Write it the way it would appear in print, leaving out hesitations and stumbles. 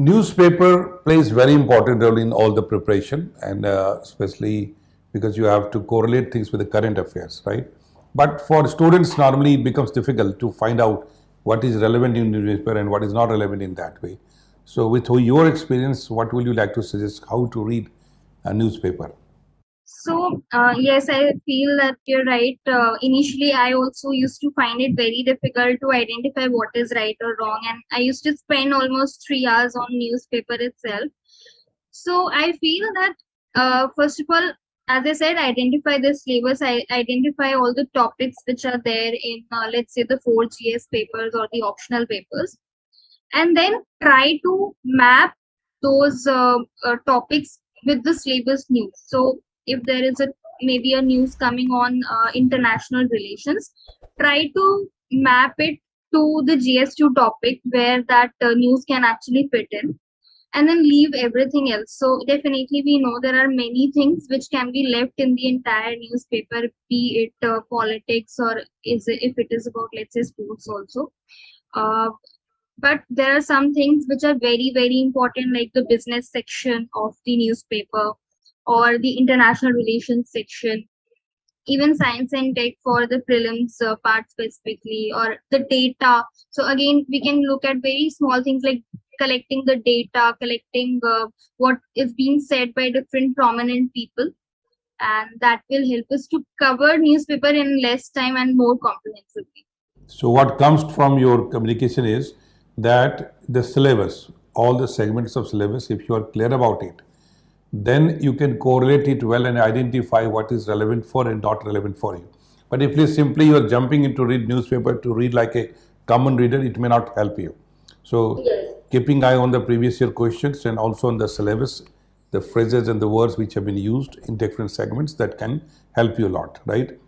Newspaper plays very important role in all the preparation, and especially because you have to correlate things with the current affairs, right? But for students, normally it becomes difficult to find out what is relevant in newspaper and what is not relevant in that way. So with your experience, what will you like to suggest how to read a newspaper? So, yes, I feel that you're right. Initially, I also used to find it very difficult to identify what is right or wrong, and I used to spend almost 3 hours on newspaper itself. So, I feel that first of all, as I said, identify the syllabus. I identify all the topics which are there in, let's say, the 4 GS papers or the optional papers, and then try to map those topics with the syllabus news. So if there is a maybe a news coming on international relations, try to map it to the GS2 topic where that news can actually fit in, and then leave everything else. So definitely we know there are many things which can be left in the entire newspaper, be it politics or if it is about, let's say, sports also. Uh, but there are some things which are very very important, like the business section of the newspaper or the international relations section, even science and tech for the prelims part specifically, or the data. So again, we can look at very small things like collecting the data, collecting what is being said by different prominent people, and that will help us to cover newspaper in less time and more comprehensively. So what comes from your communication is that the syllabus, all the segments of syllabus, if you are clear about it, then you can correlate it well and identify what is relevant for and not relevant for you. But if simply you are jumping into read newspaper to read like a common reader, it may not help you. So keeping eye on the previous year questions and also on the syllabus, the phrases and the words which have been used in different segments, that can help you a lot, right?